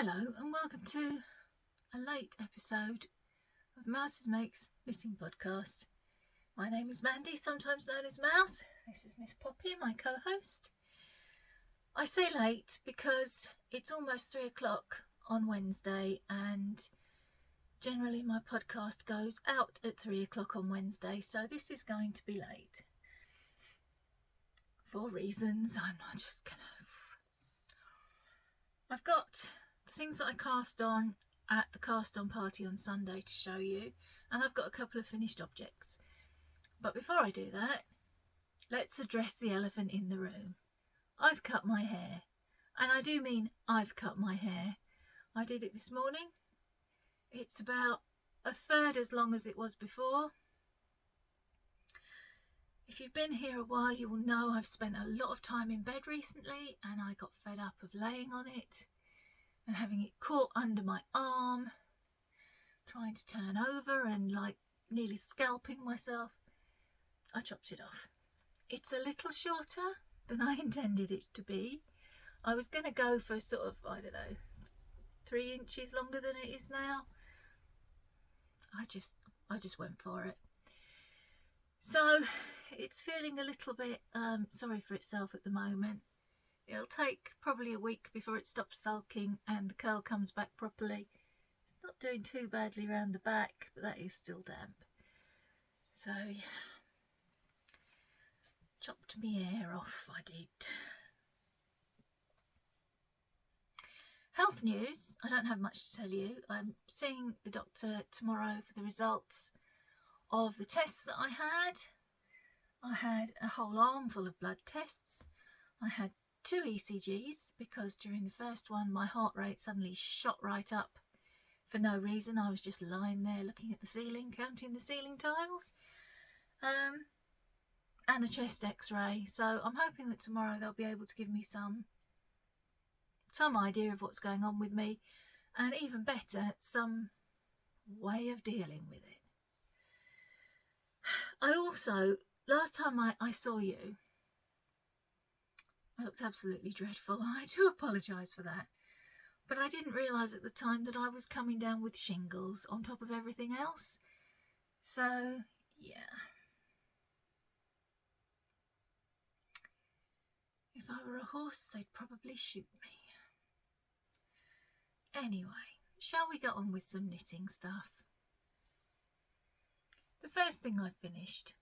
Hello and welcome to a late episode of the Mouses Makes Knitting Podcast. My name is Mandy, sometimes known as Mouse. This is Miss Poppy, my co-host. I say late because it's almost 3 o'clock on Wednesday and generally my podcast goes out at 3 o'clock on Wednesday, so this is going to be late. For reasons, I'm not just gonna... I've got the things that I cast on at the cast on party on Sunday to show you, and I've got a couple of finished objects. But before I do that, let's address the elephant in the room. I've cut my hair, and I do mean I've cut my hair. I did it this morning. It's about a third as long as it was before. If you've been here a while, you will know I've spent a lot of time in bed recently, and I got fed up of laying on it and having it caught under my arm, trying to turn over and like nearly scalping myself. I chopped it off. It's a little shorter than I intended it to be. I was going to go for sort of, 3 inches longer than it is now. I just went for it. So it's feeling a little bit sorry for itself at the moment. It'll take probably a week before it stops sulking and the curl comes back properly. It's not doing too badly around the back, but that is still damp. So yeah, chopped me hair off, I did. Health news, I don't have much to tell you. I'm seeing the doctor tomorrow for the results of the tests that I had. I had a whole armful of blood tests. I had 2 ECGs because during the first one my heart rate suddenly shot right up for no reason. I was just lying there looking at the ceiling, counting the ceiling tiles, and a chest x-ray. So I'm hoping that tomorrow they'll be able to give me some idea of what's going on with me, and even better, some way of dealing with it. I also, last time I saw you, I looked absolutely dreadful, and I do apologise for that. But I didn't realise at the time that I was coming down with shingles on top of everything else. So, yeah. If I were a horse, they'd probably shoot me. Anyway, shall we get on with some knitting stuff? The first thing I finished,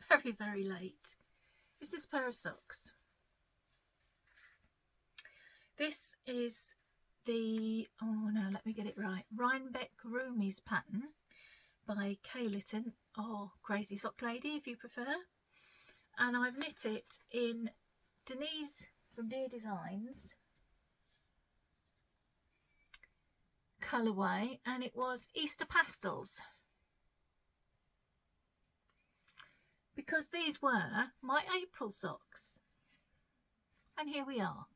very, very late, is this pair of socks. This is the, let me get it right, Rhinebeck Roomies pattern by Kay Litton, or Crazy Sock Lady if you prefer. And I've knit it in Denise from Dear Designs colourway, and it was Easter Pastels. Because these were my April socks. And here we are,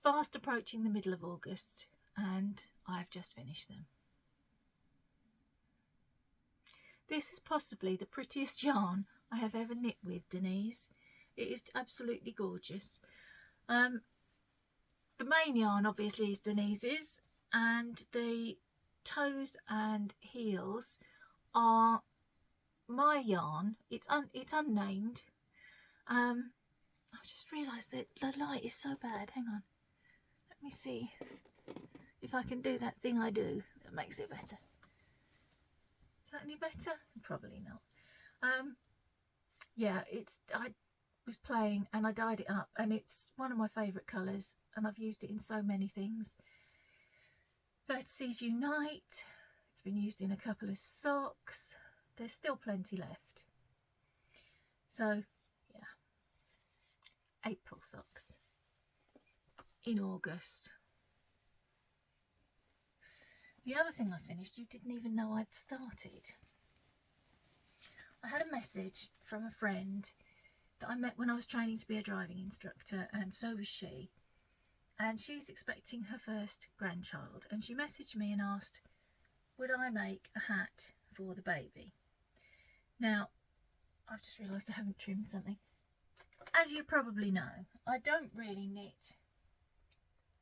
fast approaching the middle of August, and I've just finished them. This is possibly the prettiest yarn I have ever knit with, Denise. It is absolutely gorgeous. The main yarn obviously is Denise's, and the toes and heels are my yarn. It's unnamed. I just realised that the light is so bad. Hang on, let me see if I can do that thing I do that makes it better. Is that any better? Probably not. Yeah, I was playing and I dyed it up, and it's one of my favourite colours, and I've used it in so many things. Vertices Unite, it's been used in a couple of socks. There's still plenty left. So yeah, April socks in August. The other thing I finished, you didn't even know I'd started. I had a message from a friend that I met when I was training to be a driving instructor, and so was she. And she's expecting her first grandchild, and she messaged me and asked, would I make a hat for the baby? Now, I've just realised I haven't trimmed something. As you probably know, I don't really knit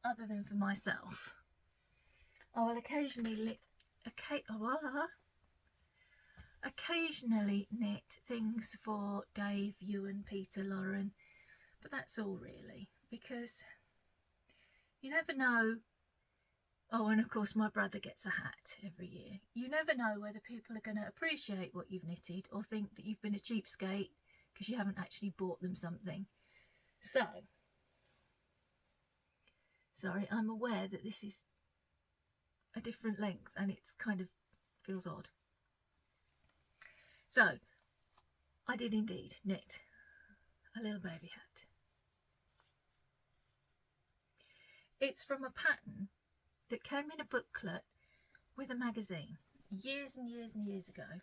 other than for myself. I will occasionally knit things for Dave, Ewan, Peter, Lauren, but that's all really, because you never know. Oh, and of course my brother gets a hat every year. You never know whether people are going to appreciate what you've knitted or think that you've been a cheapskate because you haven't actually bought them something. So, sorry, I'm aware that this is a different length and it's kind of feels odd. So, I did indeed knit a little baby hat. It's from a pattern that came in a booklet with a magazine years and years and years ago.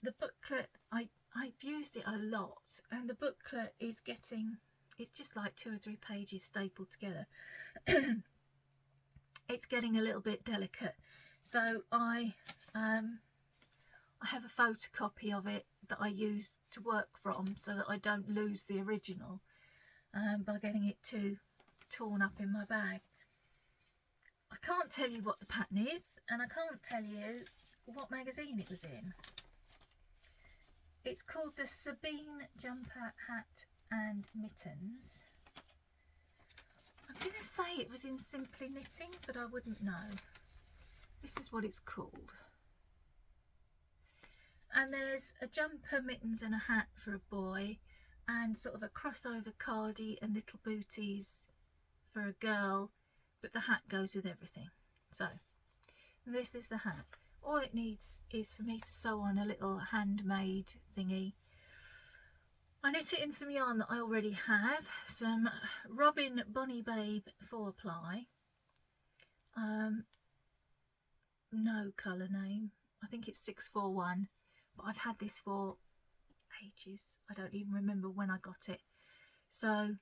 The booklet, I've used it a lot, and the booklet is it's just like 2 or 3 pages stapled together. It's getting a little bit delicate, so I have a photocopy of it that I use to work from so that I don't lose the original by getting it too torn up in my bag. I can't tell you what the pattern is, and I can't tell you what magazine it was in. It's called the Sabine Jumper Hat and Mittens. I'm going to say it was in Simply Knitting, but I wouldn't know. This is what it's called. And there's a jumper, mittens and a hat for a boy, and sort of a crossover cardie and little booties for a girl, but the hat goes with everything. So this is the hat. All it needs is for me to sew on a little handmade thingy. I knit it in some yarn that I already have, some Robin Bonnie Babe 4-ply, no colour name, I think it's 641, but I've had this for ages. I don't even remember when I got it. So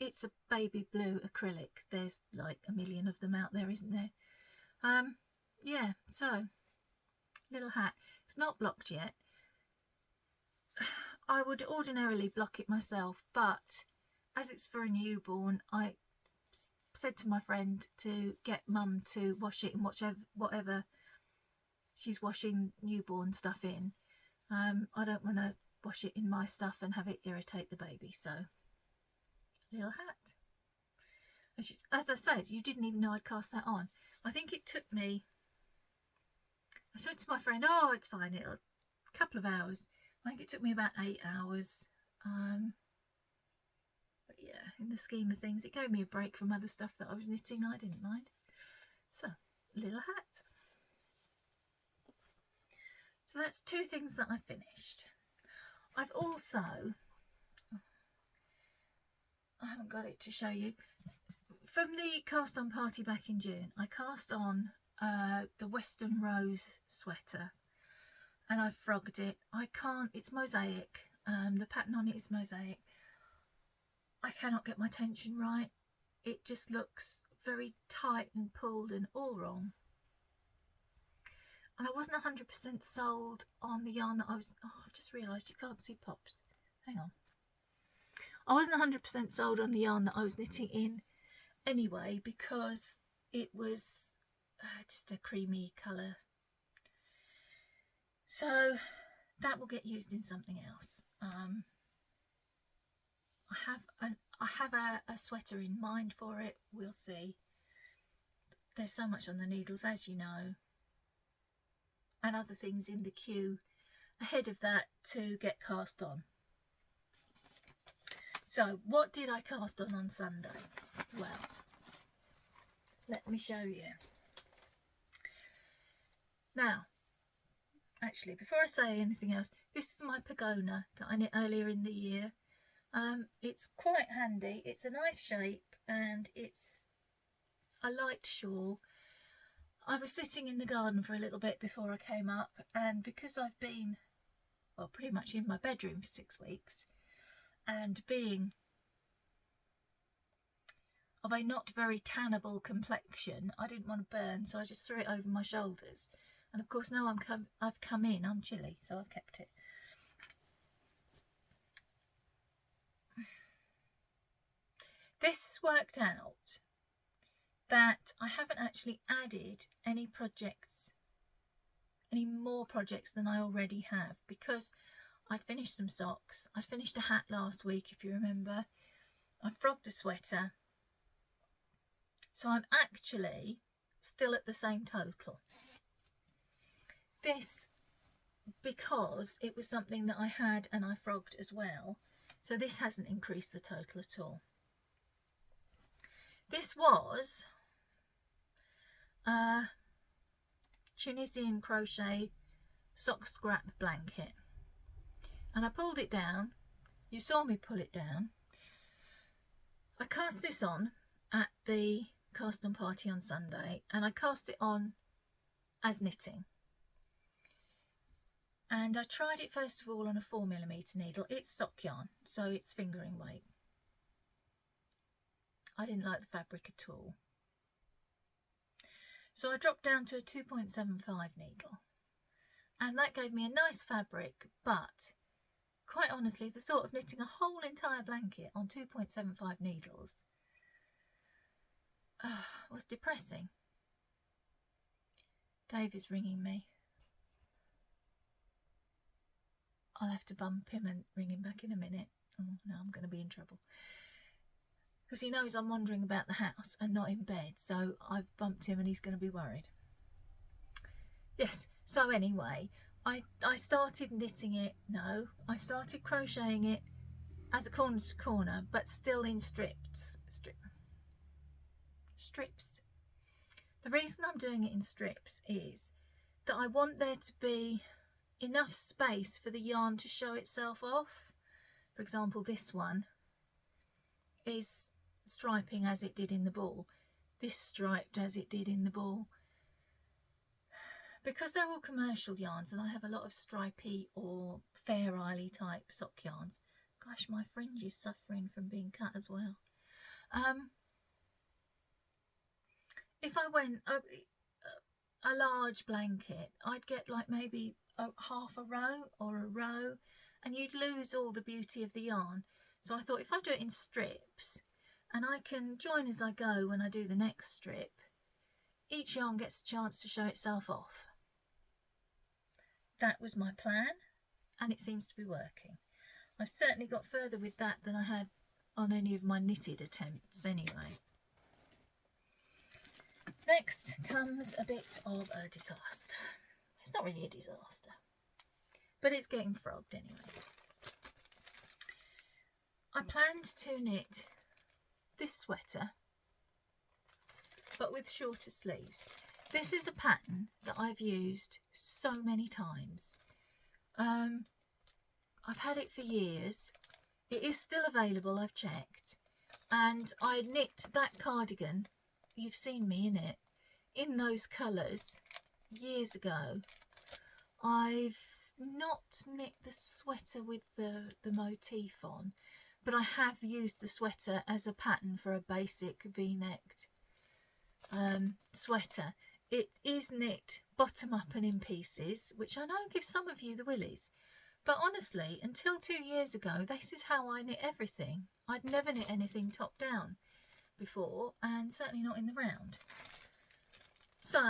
it's a baby blue acrylic. There's like a million of them out there, isn't there? Yeah, so little hat. It's not blocked yet. I would ordinarily block it myself, but as it's for a newborn, I said to my friend to get Mum to wash it in whatever she's washing newborn stuff in. I don't want to wash it in my stuff and have it irritate the baby, so little hat. As I said, you didn't even know I'd cast that on. I think it took me, I said to my friend, oh, it's fine, it'll a couple of hours. I think it took me about 8 hours. But yeah, in the scheme of things, it gave me a break from other stuff that I was knitting. I didn't mind. So, little hat. So that's 2 things that I finished. I've also, I haven't got it to show you, from the cast on party back in June, I cast on the Western Rose sweater, and I've frogged it. It's mosaic, the pattern on it is mosaic. I cannot get my tension right. It just looks very tight and pulled and all wrong. And I wasn't 100% sold on the yarn that I was, oh, I've just realised you can't see pops. Hang on. I wasn't 100% sold on the yarn that I was knitting in anyway, because it was just a creamy colour. So that will get used in something else. I have a sweater in mind for it. We'll see. There's so much on the needles, as you know, and other things in the queue ahead of that to get cast on. So what did I cast on Sunday? Well, let me show you. Now, actually, before I say anything else, this is my Pagona that I knit earlier in the year. It's quite handy. It's a nice shape, and it's a light shawl. I was sitting in the garden for a little bit before I came up, and because I've been, well, pretty much in my bedroom for 6 weeks, and being of a not very tannable complexion, I didn't want to burn, so I just threw it over my shoulders. And of course, now I've come in, I'm chilly, so I've kept it. This has worked out that I haven't actually added any more projects than I already have, because I'd finished some socks. I'd finished a hat last week, if you remember. I frogged a sweater. So I'm actually still at the same total. This, because it was something that I had and I frogged as well. So this hasn't increased the total at all. This was a Tunisian crochet sock scrap blanket. And I pulled it down. You saw me pull it down. I cast this on at the cast on party on Sunday, and I cast it on as knitting. And I tried it first of all on a 4mm needle. It's sock yarn, so it's fingering weight. I didn't like the fabric at all. So I dropped down to a 2.75 needle, and that gave me a nice fabric, but quite honestly, the thought of knitting a whole entire blanket on 2.75 needles was depressing. Dave is ringing me. I'll have to bump him and ring him back in a minute. Oh no, I'm going to be in trouble. Because he knows I'm wandering about the house and not in bed, so I've bumped him and he's going to be worried. Yes, so anyway, I started knitting it. No, I started crocheting it as a corner to corner, but still in strips. The reason I'm doing it in strips is that I want there to be enough space for the yarn to show itself off. For example, this one is striping as it did in the ball. This striped as it did in the ball. Because they're all commercial yarns and I have a lot of stripy or Fair Isle type sock yarns. Gosh, my fringe is suffering from being cut as well. If I went a large blanket, I'd get like maybe half a row or a row, and you'd lose all the beauty of the yarn. So I thought if I do it in strips, and I can join as I go when I do the next strip, each yarn gets a chance to show itself off. That was my plan, and it seems to be working. I've certainly got further with that than I had on any of my knitted attempts anyway. Next comes a bit of a disaster. It's not really a disaster, but it's getting frogged anyway. I planned to knit this sweater, but with shorter sleeves. This is a pattern that I've used so many times. I've had it for years. It is still available, I've checked. And I knit that cardigan, you've seen me in it, in those colours years ago. I've not knit the sweater with the motif on, but I have used the sweater as a pattern for a basic v-necked sweater. It is knit bottom up and in pieces, which I know gives some of you the willies. But honestly, until 2 years ago, this is how I knit everything. I'd never knit anything top down before, and certainly not in the round. So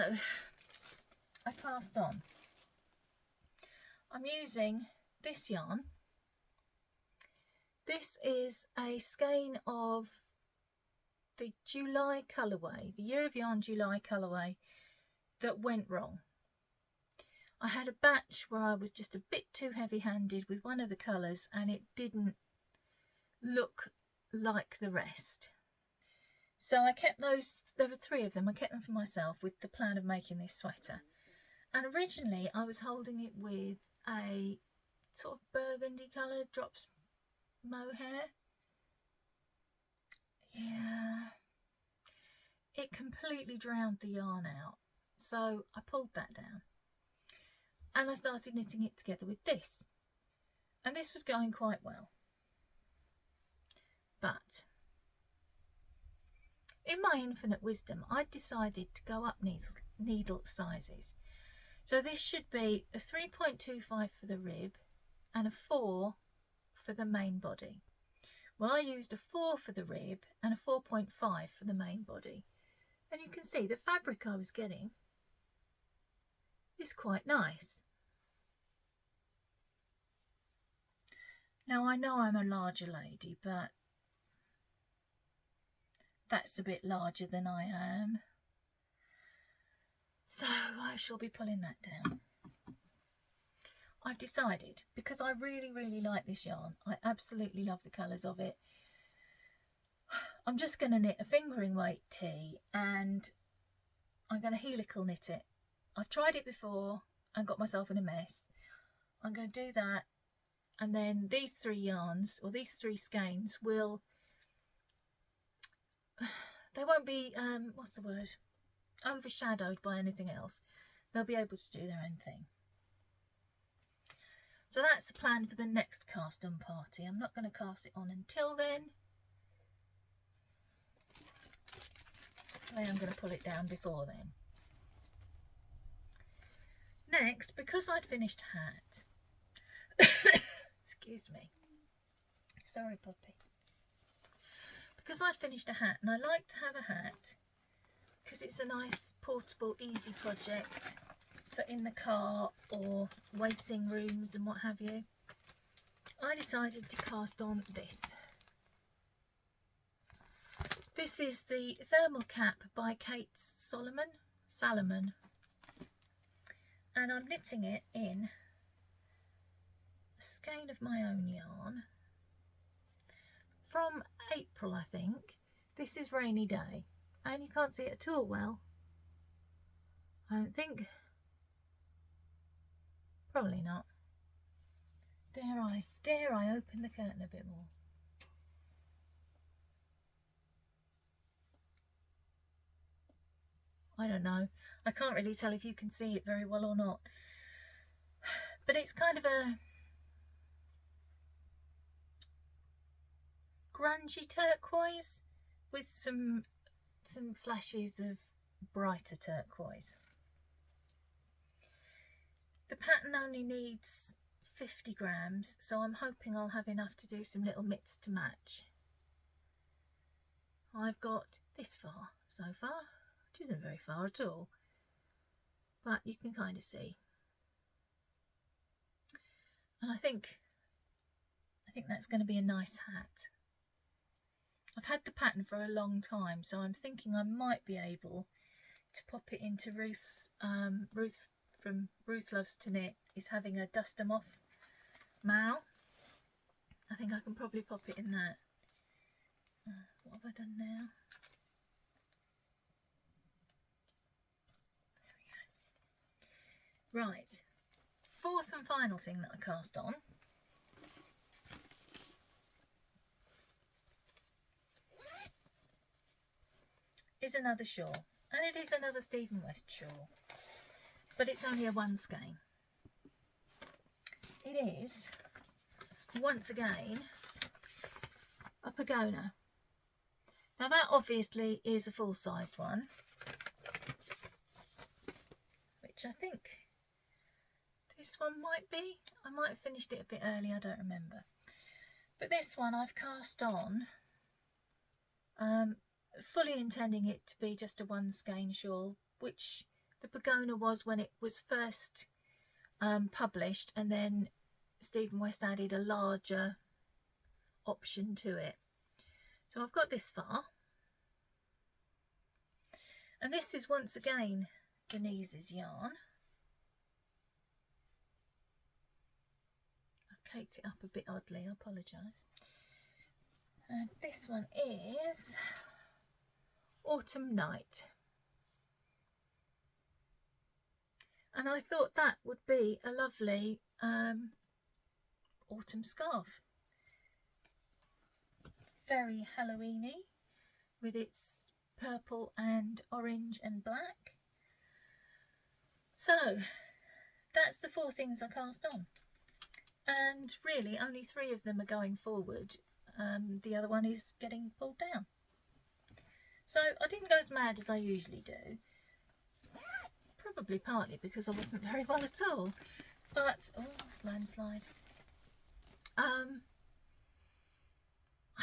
I passed on. I'm using this yarn. This is a skein of the July colourway, the Year of Yarn July colourway that went wrong. I had a batch where I was just a bit too heavy-handed with one of the colours and it didn't look like the rest. So I kept those, there were 3 of them, I kept them for myself with the plan of making this sweater. And originally I was holding it with a sort of burgundy coloured drops mohair. Yeah, it completely drowned the yarn out. So I pulled that down. And I started knitting it together with this. And this was going quite well. But in my infinite wisdom, I decided to go up needle sizes. So this should be a 3.25 for the rib and a 4 for the main body, Well, I used a 4 for the rib and a 4.5 for the main body. And you can see the fabric I was getting is quite nice. Now I know I'm a larger lady, but that's a bit larger than I am. So I shall be pulling that down. I've decided, because I really, really like this yarn, I absolutely love the colours of it, I'm just going to knit a fingering weight tee and I'm going to helical knit it. I've tried it before and got myself in a mess. I'm going to do that, and then these 3 yarns, or these 3 skeins, will, they won't be, what's the word, overshadowed by anything else. They'll be able to do their own thing. So that's the plan for the next cast on party. I'm not going to cast it on until then. I'm going to pull it down before then. Next, because I'd finished a hat, excuse me, sorry puppy, because I'd finished a hat, and I like to have a hat because it's a nice portable easy project for in the car or waiting rooms and what have you, I decided to cast on this. This is the thermal cap by Kate Salomon, and I'm knitting it in a skein of my own yarn from April, I think. This is Rainy Day, and you can't see it at all well, I don't think. Probably not. Dare I open the curtain a bit more? I don't know. I can't really tell if you can see it very well or not. But it's kind of a grungy turquoise with some flashes of brighter turquoise. The pattern only needs 50 grams, so I'm hoping I'll have enough to do some little mitts to match. I've got this far so far, which isn't very far at all, but you can kind of see. And I think that's going to be a nice hat. I've had the pattern for a long time, so I'm thinking I might be able to pop it into Ruth's. Ruth from Ruth Loves to Knit is having a dust 'em off mal. I think I can probably pop it in that. What have I done now? There we go. Right, fourth and final thing that I cast on is another shawl, and it is another Stephen West shawl, but it's only a 1 skein. It is, once again, a pagoda. Now that obviously is a full-sized one, which I think this one might be. I might have finished it a bit early, I don't remember. But this one I've cast on, fully intending it to be just a 1 skein shawl, which the pagoda was when it was first published, and then Stephen West added a larger option to it. So I've got this far, and this is once again Denise's yarn. I've caked it up a bit oddly, I apologise. And this one is Autumn Night, and I thought that would be a lovely autumn scarf. Very Halloweeny with its purple and orange and black. So that's the 4 things I cast on, and really only 3 of them are going forward. The other one is getting pulled down. So I didn't go as mad as I usually do, probably partly because I wasn't very well at all, but oh, landslide. I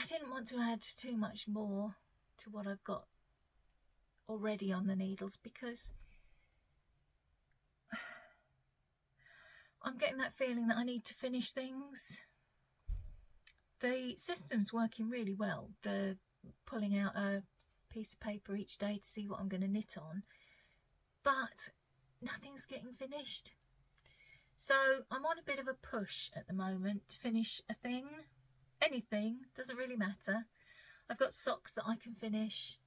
didn't want to add too much more to what I've got already on the needles, because I'm getting that feeling that I need to finish things. The system's working really well, the pulling out a piece of paper each day to see what I'm going to knit on, but nothing's getting finished. So I'm on a bit of a push at the moment to finish a thing, anything, doesn't really matter. I've got socks that I can finish.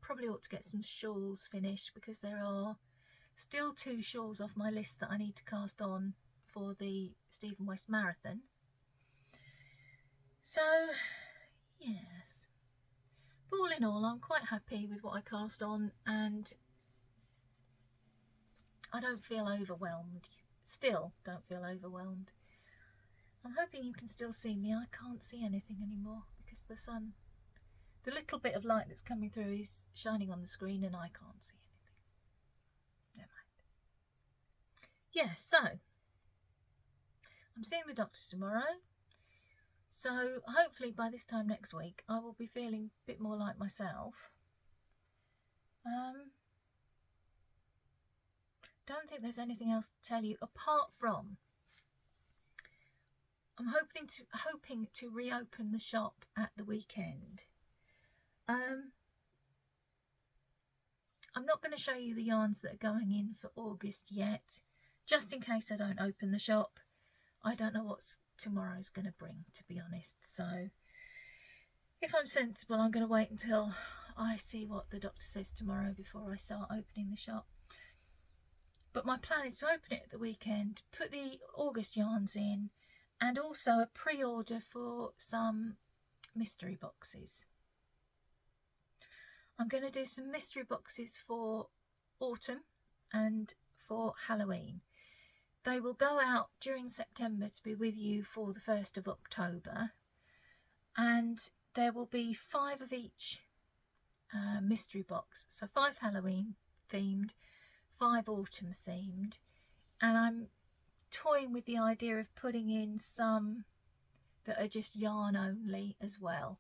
Probably ought to get some shawls finished, because there are still 2 shawls off my list that I need to cast on for the Stephen West Marathon. So yes, but all in all, I'm quite happy with what I cast on, and I don't feel overwhelmed. Still don't feel overwhelmed. I'm hoping you can still see me. I can't see anything anymore because the sun, the little bit of light that's coming through is shining on the screen and I can't see anything. Never mind. Yeah, so I'm seeing the doctor tomorrow. So hopefully by this time next week I will be feeling a bit more like myself. Don't think there's anything else to tell you apart from I'm hoping to reopen the shop at the weekend. I'm not going to show you the yarns that are going in for August yet, just in case I don't open the shop. I don't know what tomorrow's going to bring, to be honest. So if I'm sensible, I'm going to wait until I see what the doctor says tomorrow before I start opening the shop. But my plan is to open it at the weekend, put the August yarns in, and also a pre-order for some mystery boxes. I'm going to do some mystery boxes for autumn and for Halloween. They will go out during September to be with you for the 1st of October. And there will be 5 of each mystery box. So 5 Halloween themed, 5 autumn themed. And I'm toying with the idea of putting in some that are just yarn only as well.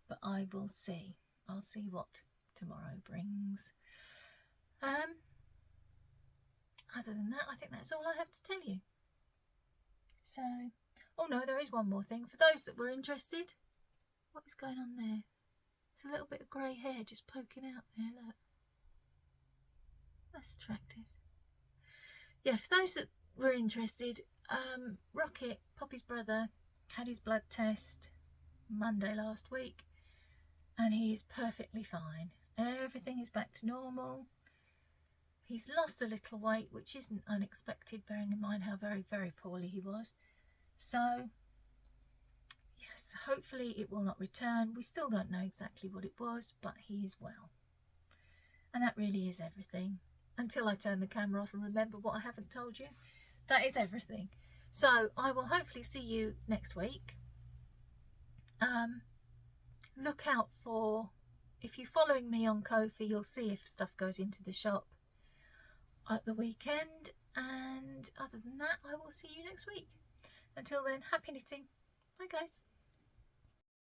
But I will see. I'll see what tomorrow brings. Other than that, I think that's all I have to tell you. So, oh no, there is one more thing. For those that were interested, what is going on there? It's a little bit of grey hair just poking out there, look. That's attractive. Yeah, for those that were interested, Rocket, Poppy's brother, had his blood test Monday last week, and he is perfectly fine. Everything is back to normal. He's lost a little weight, which isn't unexpected, bearing in mind how very, very poorly he was. So, yes, hopefully it will not return. We still don't know exactly what it was, but he is well. And that really is everything. Until I turn the camera off and remember what I haven't told you. That is everything. So, I will hopefully see you next week. Look out for, if you're following me on Ko-fi, you'll see if stuff goes into the shop at the weekend. And other than that, I will see you next week. Until then, happy knitting. Bye guys.